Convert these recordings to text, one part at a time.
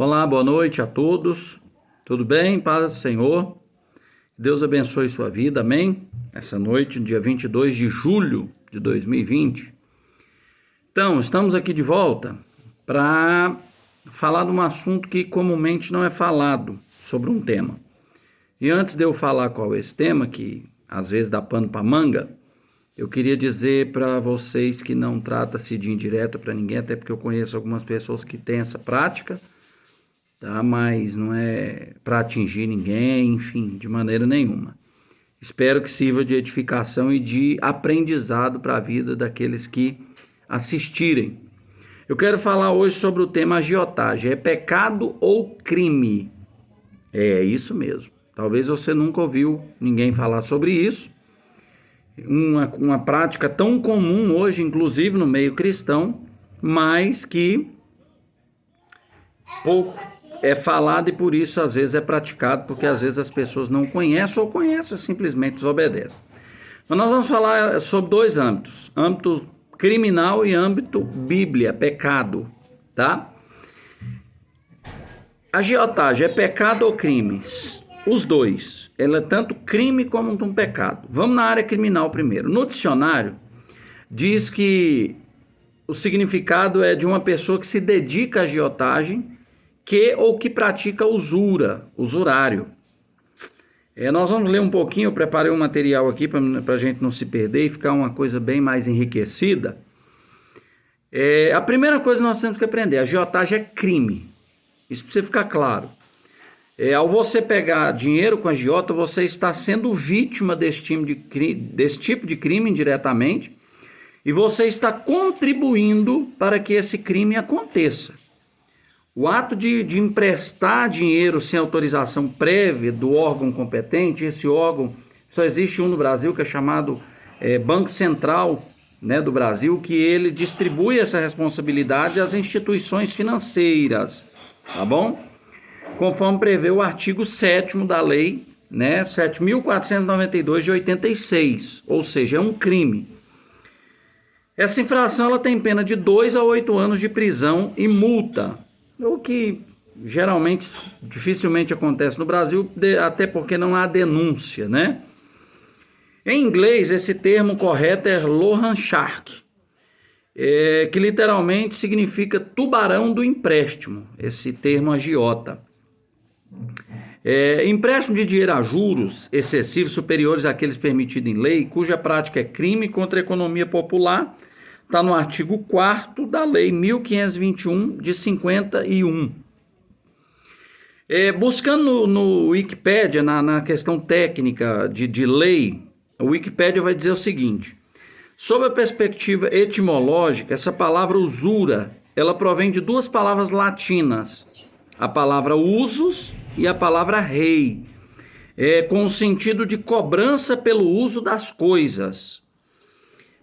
Olá, boa noite a todos. Tudo bem? Paz do Senhor. Deus abençoe sua vida, amém? Essa noite, dia 22 de julho de 2020. Então, estamos aqui de volta para falar de um assunto que comumente não é falado sobre um tema. E antes de eu falar qual é esse tema, que às vezes dá pano para manga, eu queria dizer para vocês que não trata-se de indireta para ninguém, até porque eu conheço algumas pessoas que têm essa prática, tá? Mas não é para atingir ninguém, enfim, de maneira nenhuma. Espero que sirva de edificação e de aprendizado para a vida daqueles que assistirem. Eu quero falar hoje sobre o tema agiotagem. É pecado ou crime? É isso mesmo. Talvez você nunca ouviu ninguém falar sobre isso. Uma prática tão comum hoje, inclusive no meio cristão, mas que pouco é falado e por isso às vezes é praticado, porque às vezes as pessoas não conhecem ou conhecem e simplesmente desobedecem. Mas nós vamos falar sobre dois âmbitos: âmbito criminal e âmbito Bíblia, pecado, tá? Agiotagem é pecado ou crime? Os dois. Ela é tanto crime como um pecado. Vamos na área criminal primeiro. No dicionário, diz que o significado é de uma pessoa que se dedica à agiotagem ou que pratica usura, usurário. Nós vamos ler um pouquinho, eu preparei um material aqui para a gente não se perder e ficar uma coisa bem mais enriquecida. A primeira coisa que nós temos que aprender: agiotagem é crime. Isso precisa ficar claro. Ao você pegar dinheiro com agiota, você está sendo vítima desse tipo de crime indiretamente, e você está contribuindo para que esse crime aconteça. O ato de emprestar dinheiro sem autorização prévia do órgão competente, esse órgão só existe um no Brasil, que é chamado Banco Central, né, do Brasil, que ele distribui essa responsabilidade às instituições financeiras, tá bom? Conforme prevê o artigo 7º da lei, né, 7.492 de 86, ou seja, é um crime. Essa infração ela tem pena de 2 a 8 anos de prisão e multa, o que geralmente dificilmente acontece no Brasil, até porque não há denúncia, né? Em inglês, esse termo correto é loan shark, que literalmente significa tubarão do empréstimo, esse termo agiota. Empréstimo de dinheiro a juros excessivos superiores àqueles permitidos em lei, cuja prática é crime contra a economia popular, está no artigo 4º da lei 1521 de 51. Buscando no Wikipédia, na questão técnica de lei, o Wikipédia vai dizer o seguinte: sob a perspectiva etimológica, essa palavra usura, ela provém de duas palavras latinas, a palavra usus e a palavra rei, com o sentido de cobrança pelo uso das coisas.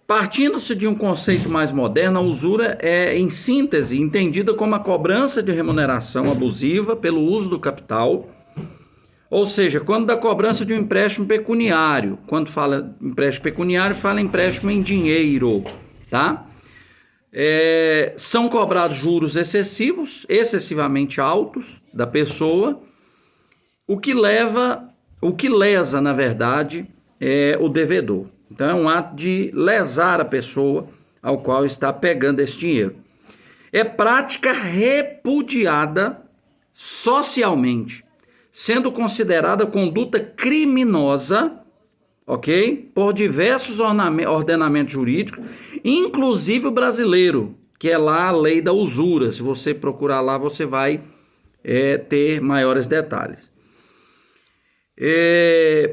Partindo-se de um conceito mais moderno, a usura é, em síntese, entendida como a cobrança de remuneração abusiva pelo uso do capital, ou seja, quando da cobrança de um empréstimo pecuniário. Quando fala empréstimo pecuniário, fala empréstimo em dinheiro, tá? São cobrados juros excessivamente altos da pessoa, o que lesa, na verdade, o devedor. Então é um ato de lesar a pessoa ao qual está pegando esse dinheiro. É prática repudiada socialmente, sendo considerada conduta criminosa, ok? Por diversos ordenamentos jurídicos, inclusive o brasileiro, que é lá a lei da usura. Se você procurar lá, você vai ter maiores detalhes.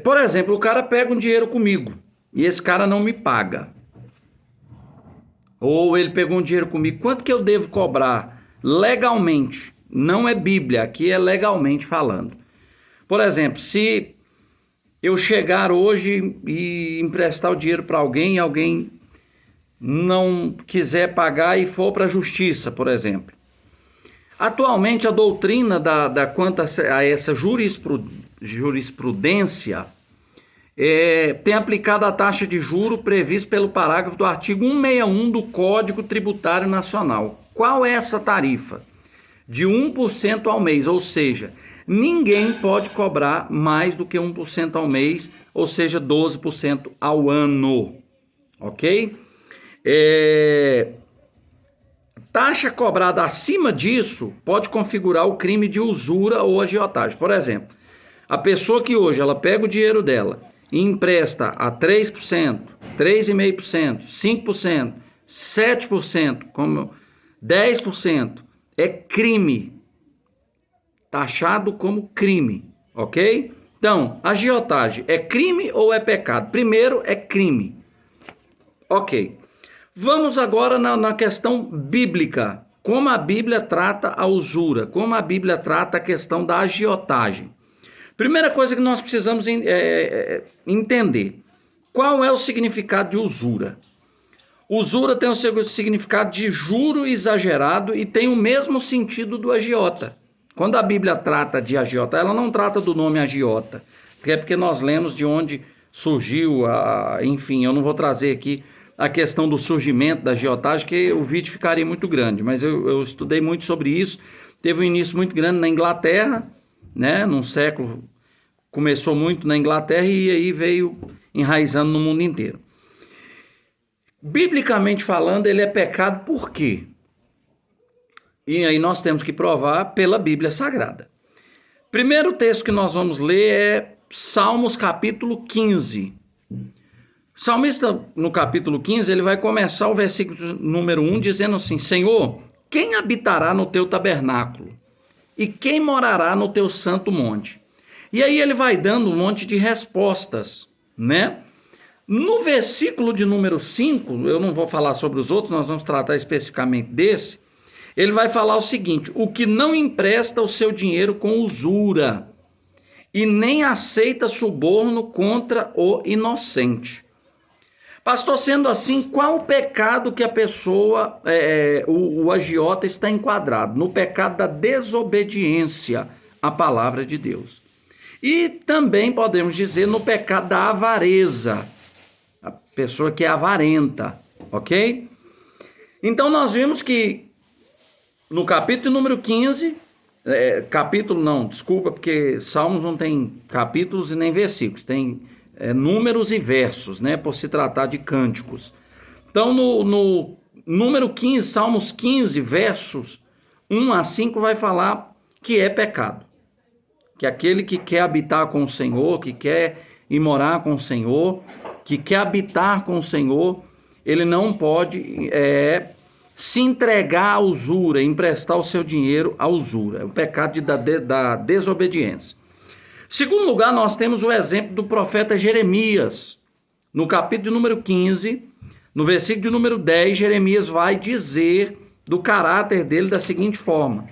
Por exemplo, o cara pega um dinheiro comigo e esse cara não me paga. Ou ele pegou um dinheiro comigo, quanto que eu devo cobrar legalmente? Não é Bíblia, aqui é legalmente falando. Por exemplo, se eu chegar hoje e emprestar o dinheiro para alguém e alguém não quiser pagar e for para a justiça, por exemplo. Atualmente, a doutrina quanto a essa jurisprudência tem aplicado a taxa de juro prevista pelo parágrafo do artigo 161 do Código Tributário Nacional. Qual é essa tarifa? de 1% ao mês, ou seja, ninguém pode cobrar mais do que 1% ao mês, ou seja, 12% ao ano, ok? Taxa cobrada acima disso pode configurar o crime de usura ou agiotagem. Por exemplo, a pessoa que hoje ela pega o dinheiro dela e empresta a 3%, 3,5%, 5%, 7%, como 10%, é crime, taxado como crime, ok? Então, agiotagem é crime ou é pecado? Primeiro, é crime, ok. Vamos agora na questão bíblica, como a Bíblia trata a usura, como a Bíblia trata a questão da agiotagem. Primeira coisa que nós precisamos entender, qual é o significado de usura? Usura tem o seu significado de juro exagerado e tem o mesmo sentido do agiota. Quando a Bíblia trata de agiota, ela não trata do nome agiota, é porque nós lemos de onde surgiu, enfim, eu não vou trazer aqui a questão do surgimento da agiotagem, que o vídeo ficaria muito grande, mas eu estudei muito sobre isso, teve um início muito grande na Inglaterra, né, num século, começou muito na Inglaterra e aí veio enraizando no mundo inteiro. Biblicamente falando, ele é pecado por quê? E aí nós temos que provar pela Bíblia Sagrada. Primeiro texto que nós vamos ler é Salmos capítulo 15. O salmista, no capítulo 15, ele vai começar o versículo número 1 dizendo assim: Senhor, quem habitará no teu tabernáculo? E quem morará no teu santo monte? E aí ele vai dando um monte de respostas, né? No versículo de número 5, eu não vou falar sobre os outros, nós vamos tratar especificamente desse, ele vai falar o seguinte: o que não empresta o seu dinheiro com usura e nem aceita suborno contra o inocente. Pastor, sendo assim, qual o pecado que a pessoa, o agiota está enquadrado? No pecado da desobediência à palavra de Deus. E também podemos dizer no pecado da avareza, a pessoa que é avarenta, ok? Então nós vimos que no capítulo número 15, porque Salmos não tem capítulos e nem versículos, tem números e versos, né, por se tratar de cânticos. Então no número 15, Salmos 15, versos 1 a 5 vai falar que é pecado. Que aquele que quer habitar com o Senhor, que quer ir morar com o Senhor, que quer habitar com o Senhor, ele não pode se entregar à usura, emprestar o seu dinheiro à usura. É o pecado da desobediência. Segundo lugar, nós temos o exemplo do profeta Jeremias. No capítulo número 15, no versículo de número 10, Jeremias vai dizer do caráter dele da seguinte forma: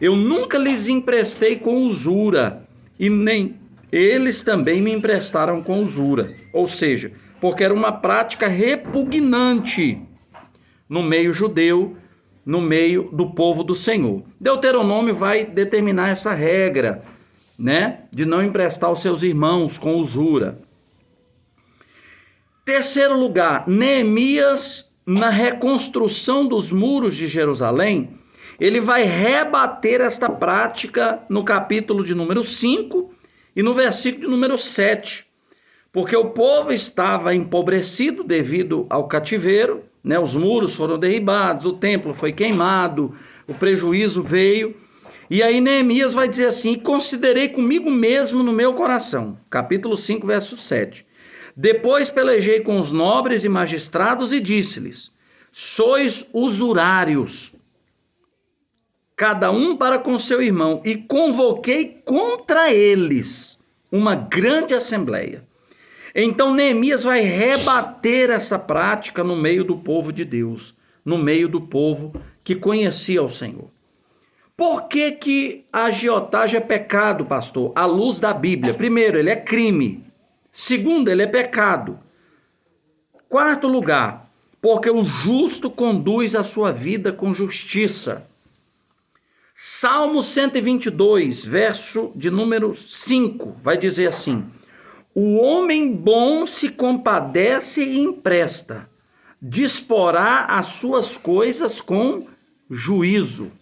eu nunca lhes emprestei com usura, e nem eles também me emprestaram com usura. Ou seja, porque era uma prática repugnante no meio judeu, no meio do povo do Senhor. Deuteronômio vai determinar essa regra, né, de não emprestar aos seus irmãos com usura. Terceiro lugar, Neemias, na reconstrução dos muros de Jerusalém, ele vai rebater esta prática no capítulo de número 5 e no versículo de número 7. Porque o povo estava empobrecido devido ao cativeiro, né? Os muros foram derribados, o templo foi queimado, o prejuízo veio. E aí Neemias vai dizer assim: considerei comigo mesmo no meu coração. Capítulo 5, verso 7. Depois pelejei com os nobres e magistrados e disse-lhes: sois usurários, cada um para com seu irmão, e convoquei contra eles uma grande assembleia. Então Neemias vai rebater essa prática no meio do povo de Deus, no meio do povo que conhecia o Senhor. Por que a agiotagem é pecado, pastor? À luz da Bíblia. Primeiro, ele é crime. Segundo, ele é pecado. Quarto lugar, porque o justo conduz a sua vida com justiça. Salmo 122, verso de número 5, vai dizer assim: o homem bom se compadece e empresta, disporá as suas coisas com juízo.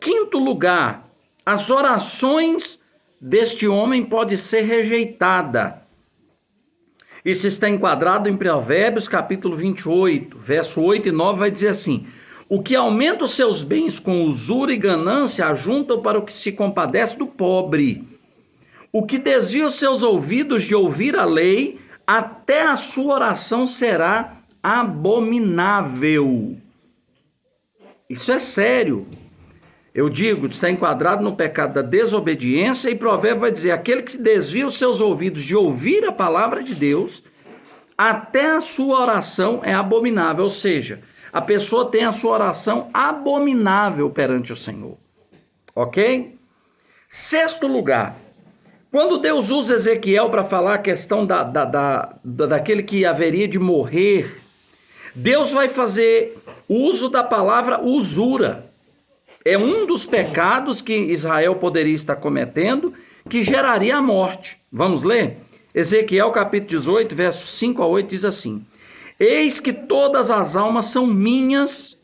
Quinto lugar, as orações deste homem podem ser rejeitadas. Isso está enquadrado em Provérbios, capítulo 28, verso 8 e 9, vai dizer assim: o que aumenta os seus bens com usura e ganância, ajuntam para o que se compadece do pobre. O que desvia os seus ouvidos de ouvir a lei, até a sua oração será abominável. Isso é sério. Eu digo, está enquadrado no pecado da desobediência, e Provérbio vai dizer: aquele que desvia os seus ouvidos de ouvir a palavra de Deus, até a sua oração é abominável. Ou seja, a pessoa tem a sua oração abominável perante o Senhor. Ok? Sexto lugar, quando Deus usa Ezequiel para falar a questão daquele que haveria de morrer, Deus vai fazer uso da palavra usura. É um dos pecados que Israel poderia estar cometendo, que geraria a morte. Vamos ler? Ezequiel capítulo 18, versos 5 a 8 diz assim: eis que todas as almas são minhas,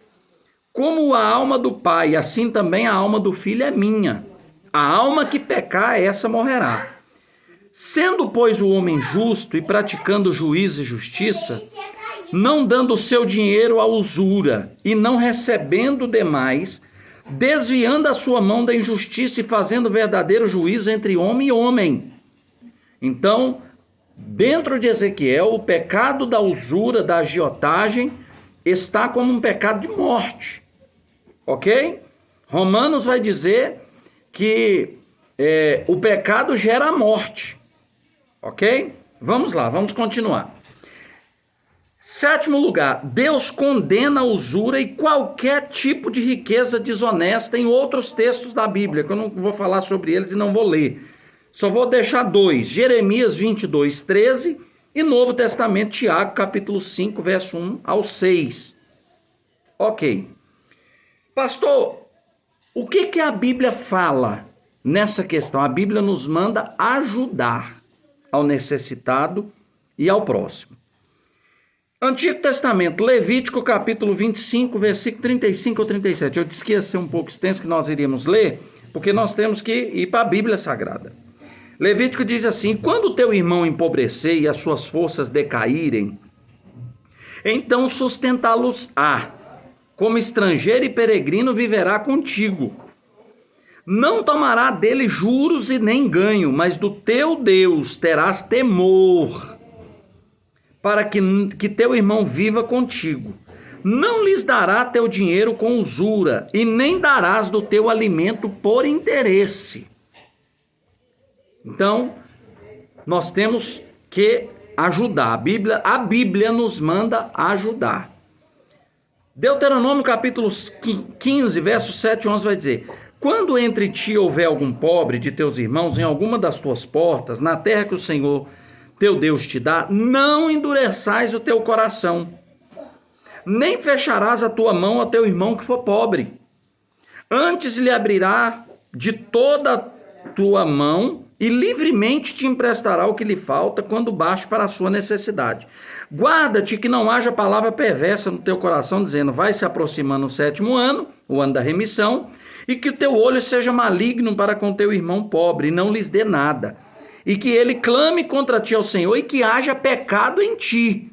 como a alma do pai, assim também a alma do filho é minha. A alma que pecar, essa morrerá. Sendo, pois, o homem justo e praticando juízo e justiça, não dando o seu dinheiro à usura e não recebendo demais, desviando a sua mão da injustiça e fazendo verdadeiro juízo entre homem e homem. Então, dentro de Ezequiel, o pecado da usura, da agiotagem, está como um pecado de morte. Ok? Romanos vai dizer que o pecado gera a morte. Ok? Vamos lá, vamos continuar. Sétimo lugar, Deus condena a usura e qualquer tipo de riqueza desonesta em outros textos da Bíblia, que eu não vou falar sobre eles e não vou ler. Só vou deixar dois, Jeremias 22, 13 e Novo Testamento, Tiago, capítulo 5, verso 1 ao 6. Ok. Pastor, o que a Bíblia fala nessa questão? A Bíblia nos manda ajudar ao necessitado e ao próximo. Antigo Testamento, Levítico capítulo 25, versículo 35 ou 37. Eu disse que ia ser um pouco extenso, que nós iríamos ler, porque nós temos que ir para a Bíblia Sagrada. Levítico diz assim: quando o teu irmão empobrecer e as suas forças decaírem, então sustentá-los-á, como estrangeiro e peregrino viverá contigo. Não tomará dele juros e nem ganho, mas do teu Deus terás temor, para que teu irmão viva contigo. Não lhes dará teu dinheiro com usura, e nem darás do teu alimento por interesse. Então, nós temos que ajudar. A Bíblia nos manda ajudar. Deuteronômio capítulo 15, versos 7 e 11 vai dizer: quando entre ti houver algum pobre de teus irmãos em alguma das tuas portas, na terra que o Senhor teu Deus te dá, não endureçais o teu coração, nem fecharás a tua mão ao teu irmão que for pobre. Antes lhe abrirá de toda a tua mão e livremente te emprestará o que lhe falta quando baixo para a sua necessidade. Guarda-te que não haja palavra perversa no teu coração, dizendo: vai se aproximando o 7º ano, o ano da remissão, e que o teu olho seja maligno para com teu irmão pobre, e não lhes dê nada. E que ele clame contra ti ao Senhor, e que haja pecado em ti.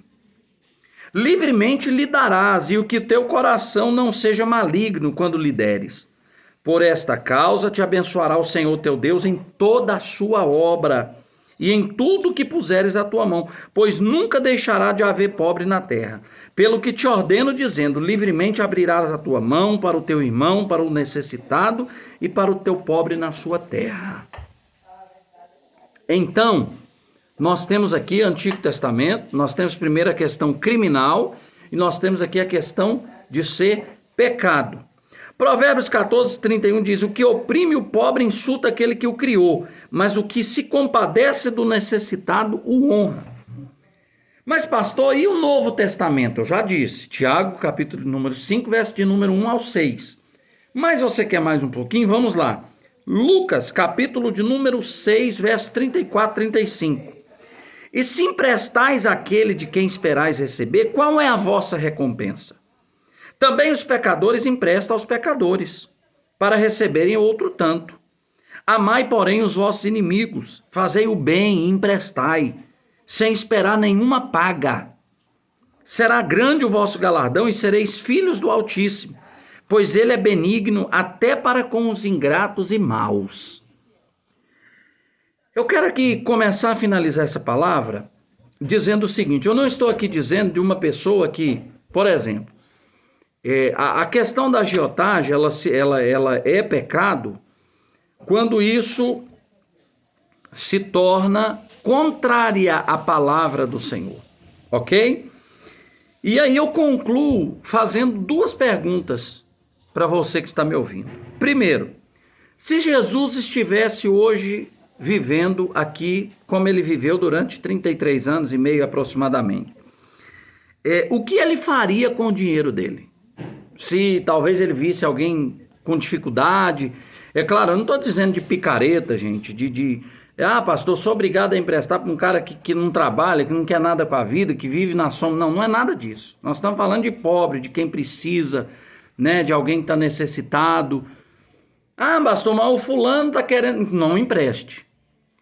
Livremente lhe darás, e o que teu coração não seja maligno quando lhe deres. Por esta causa te abençoará o Senhor teu Deus em toda a sua obra, e em tudo que puseres a tua mão, pois nunca deixará de haver pobre na terra. Pelo que te ordeno, dizendo: livremente abrirás a tua mão para o teu irmão, para o necessitado, e para o teu pobre na sua terra. Então, nós temos aqui Antigo Testamento, nós temos primeiro a questão criminal, e nós temos aqui a questão de ser pecado. Provérbios 14, 31 diz: o que oprime o pobre insulta aquele que o criou, mas o que se compadece do necessitado o honra. Mas pastor, e o Novo Testamento? Eu já disse, Tiago capítulo número 5, verso de número 1 ao 6. Mas você quer mais um pouquinho? Vamos lá. Lucas, capítulo de número 6, verso 34, 35. E se emprestais àquele de quem esperais receber, qual é a vossa recompensa? Também os pecadores emprestam aos pecadores, para receberem outro tanto. Amai, porém, os vossos inimigos, fazei o bem e emprestai, sem esperar nenhuma paga. Será grande o vosso galardão e sereis filhos do Altíssimo, pois ele é benigno até para com os ingratos e maus. Eu quero aqui começar a finalizar essa palavra dizendo o seguinte: eu não estou aqui dizendo de uma pessoa que, por exemplo, a questão da agiotagem, ela é pecado quando isso se torna contrária à palavra do Senhor, ok? E aí eu concluo fazendo duas perguntas para você que está me ouvindo. Primeiro, se Jesus estivesse hoje vivendo aqui como ele viveu durante 33 anos e meio aproximadamente, o que ele faria com o dinheiro dele? Se talvez ele visse alguém com dificuldade. É claro, eu não estou dizendo de picareta, gente, pastor, sou obrigado a emprestar para um cara que não trabalha, que não quer nada com a vida, que vive na sombra. Não, não é nada disso. Nós estamos falando de pobre, de quem precisa, né, de alguém que está necessitado. Pastor, mas o fulano está querendo... Não empreste.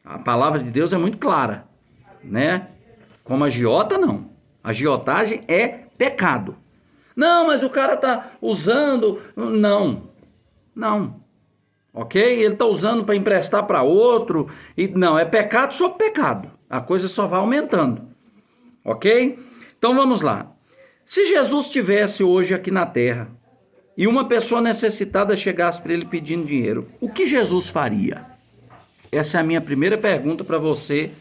A palavra de Deus é muito clara, né? Como agiota, não. Agiotagem é pecado. Não, mas o cara está usando... Não. Ok? Ele está usando para emprestar para outro. Não, é pecado sobre pecado. A coisa só vai aumentando. Ok? Então vamos lá. Se Jesus estivesse hoje aqui na terra e uma pessoa necessitada chegasse para ele pedindo dinheiro, o que Jesus faria? Essa é a minha primeira pergunta para você,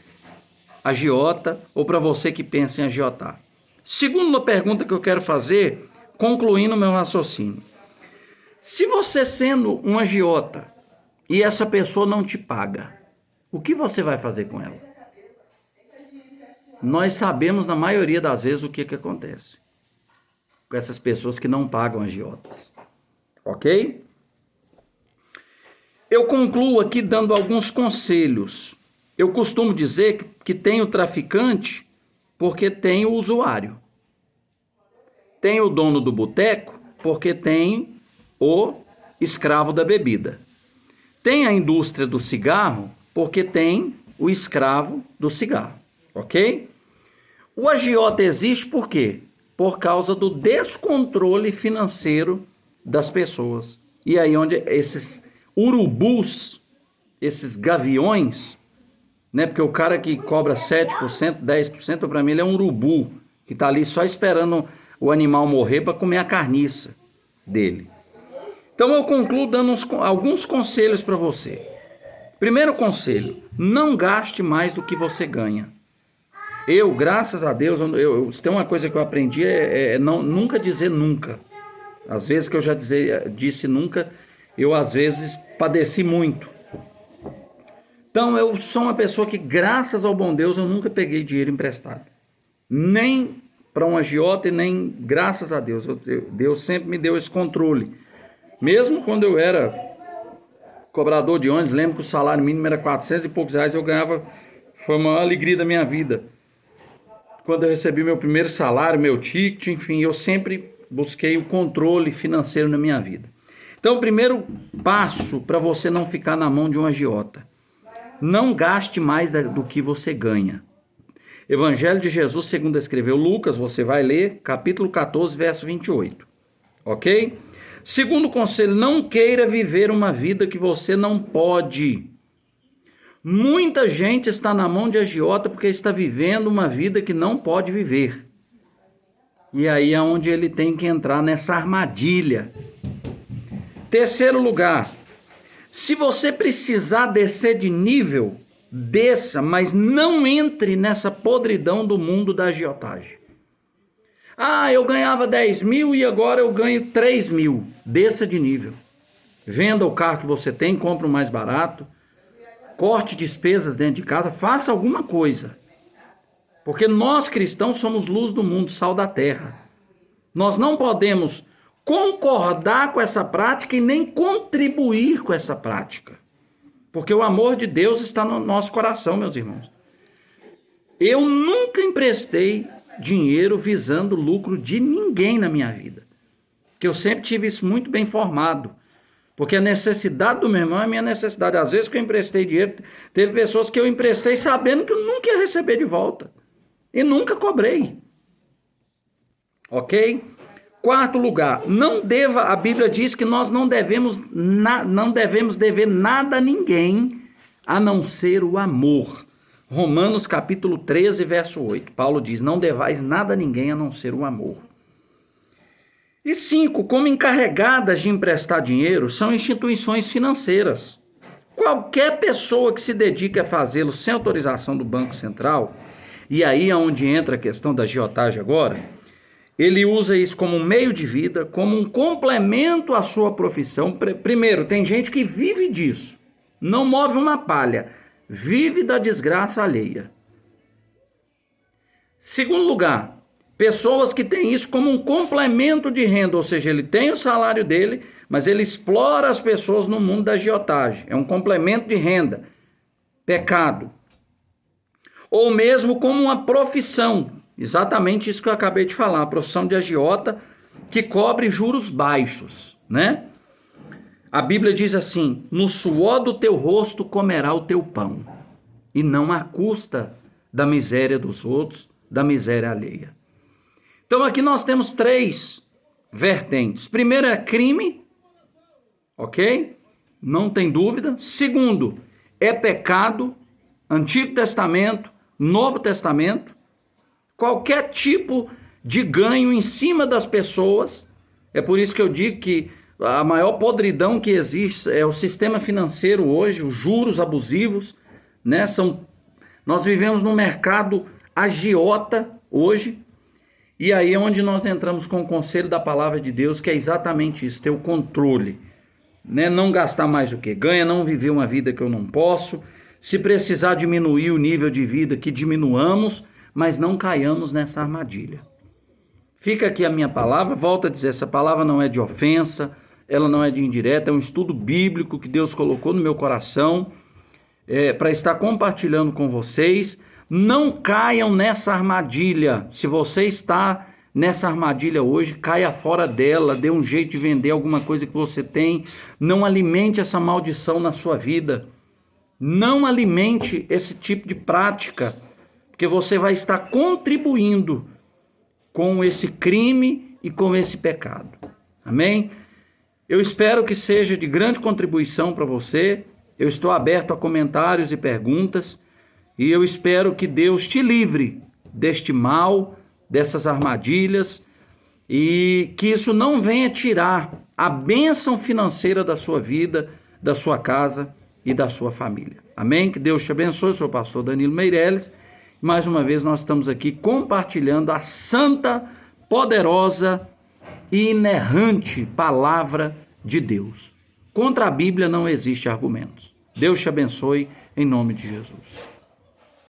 agiota, ou para você que pensa em agiotar. Segunda pergunta que eu quero fazer, concluindo o meu raciocínio. Se você sendo um agiota e essa pessoa não te paga, o que você vai fazer com ela? Nós sabemos na maioria das vezes o que acontece com essas pessoas que não pagam agiotas. Ok? Eu concluo aqui dando alguns conselhos. Eu costumo dizer que tem o traficante porque tem o usuário. Tem o dono do boteco porque tem o escravo da bebida. Tem a indústria do cigarro porque tem o escravo do cigarro, ok? O agiota existe por quê? Por causa do descontrole financeiro das pessoas. E aí onde esses urubus, esses gaviões, né? Porque o cara que cobra 7%, 10%, para mim ele é um urubu, que está ali só esperando o animal morrer para comer a carniça dele. Então eu concluo dando alguns conselhos para você. Primeiro conselho, não gaste mais do que você ganha. Eu, graças a Deus, se tem uma coisa que eu aprendi nunca dizer nunca. Às vezes que eu já disse nunca, eu às vezes padeci muito. Então eu sou uma pessoa que, graças ao bom Deus, eu nunca peguei dinheiro emprestado. Nem para um agiota e nem, graças a Deus, Deus sempre me deu esse controle. Mesmo quando eu era cobrador de ônibus, lembro que o salário mínimo era 400 e poucos reais, eu ganhava, foi a maior alegria da minha vida. Quando eu recebi meu primeiro salário, meu ticket, enfim, eu sempre busquei o controle financeiro na minha vida. Então, o primeiro passo para você não ficar na mão de um agiota: não gaste mais do que você ganha. Evangelho de Jesus, segundo escreveu Lucas, você vai ler, capítulo 14, verso 28. Ok? Segundo conselho, não queira viver uma vida que você não pode. Muita gente está na mão de agiota porque está vivendo uma vida que não pode viver. E aí é onde ele tem que entrar nessa armadilha. Terceiro lugar, se você precisar descer de nível, desça, mas não entre nessa podridão do mundo da agiotagem. Eu ganhava 10 mil e agora eu ganho 3 mil. Desça de nível. Venda o carro que você tem, compra o mais barato. Corte despesas dentro de casa, faça alguma coisa. Porque nós cristãos somos luz do mundo, sal da terra. Nós não podemos concordar com essa prática e nem contribuir com essa prática. Porque o amor de Deus está no nosso coração, meus irmãos. Eu nunca emprestei dinheiro visando lucro de ninguém na minha vida. Porque eu sempre tive isso muito bem formado. Porque a necessidade do meu irmão é a minha necessidade. Às vezes que eu emprestei dinheiro, teve pessoas que eu emprestei sabendo que eu nunca ia receber de volta. E nunca cobrei. Ok? Quarto lugar, a Bíblia diz que nós não devemos dever nada a ninguém, a não ser o amor. Romanos capítulo 13, verso 8. Paulo diz, não devais nada a ninguém, a não ser o amor. E 5, como encarregadas de emprestar dinheiro, são instituições financeiras. Qualquer pessoa que se dedique a fazê-lo sem autorização do Banco Central, e aí é onde entra a questão da agiotagem agora, ele usa isso como um meio de vida, como um complemento à sua profissão. Primeiro, tem gente que vive disso, não move uma palha, vive da desgraça alheia. Segundo lugar, pessoas que têm isso como um complemento de renda, ou seja, ele tem o salário dele, mas ele explora as pessoas no mundo da agiotagem. É um complemento de renda. Pecado. Ou mesmo como uma profissão. Exatamente isso que eu acabei de falar. A profissão de agiota que cobre juros baixos, né? A Bíblia diz assim, no suor do teu rosto comerá o teu pão, e não à custa da miséria dos outros, da miséria alheia. Então aqui nós temos 3 vertentes. Primeiro é crime, ok? Não tem dúvida. Segundo, é pecado, Antigo Testamento, Novo Testamento. Qualquer tipo de ganho em cima das pessoas. É por isso que eu digo que a maior podridão que existe é o sistema financeiro hoje, os juros abusivos, né? Nós vivemos num mercado agiota hoje. E aí é onde nós entramos com o conselho da palavra de Deus, que é exatamente isso, ter o controle, né? Não gastar mais do que ganha, não viver uma vida que eu não posso. Se precisar diminuir o nível de vida, que diminuamos, mas não caiamos nessa armadilha. Fica aqui a minha palavra, volto a dizer, essa palavra não é de ofensa, ela não é de indireta, é um estudo bíblico que Deus colocou no meu coração, para estar compartilhando com vocês. Não caiam nessa armadilha. Se você está nessa armadilha hoje, caia fora dela, dê um jeito de vender alguma coisa que você tem. Não alimente essa maldição na sua vida. Não alimente esse tipo de prática, porque você vai estar contribuindo com esse crime e com esse pecado. Amém? Eu espero que seja de grande contribuição para você. Eu estou aberto a comentários e perguntas. E eu espero que Deus te livre deste mal, dessas armadilhas, e que isso não venha tirar a bênção financeira da sua vida, da sua casa e da sua família. Amém? Que Deus te abençoe. Eu sou o pastor Danilo Meireles. Mais uma vez nós estamos aqui compartilhando a santa, poderosa e inerrante palavra de Deus. Contra a Bíblia não existe argumentos. Deus te abençoe em nome de Jesus.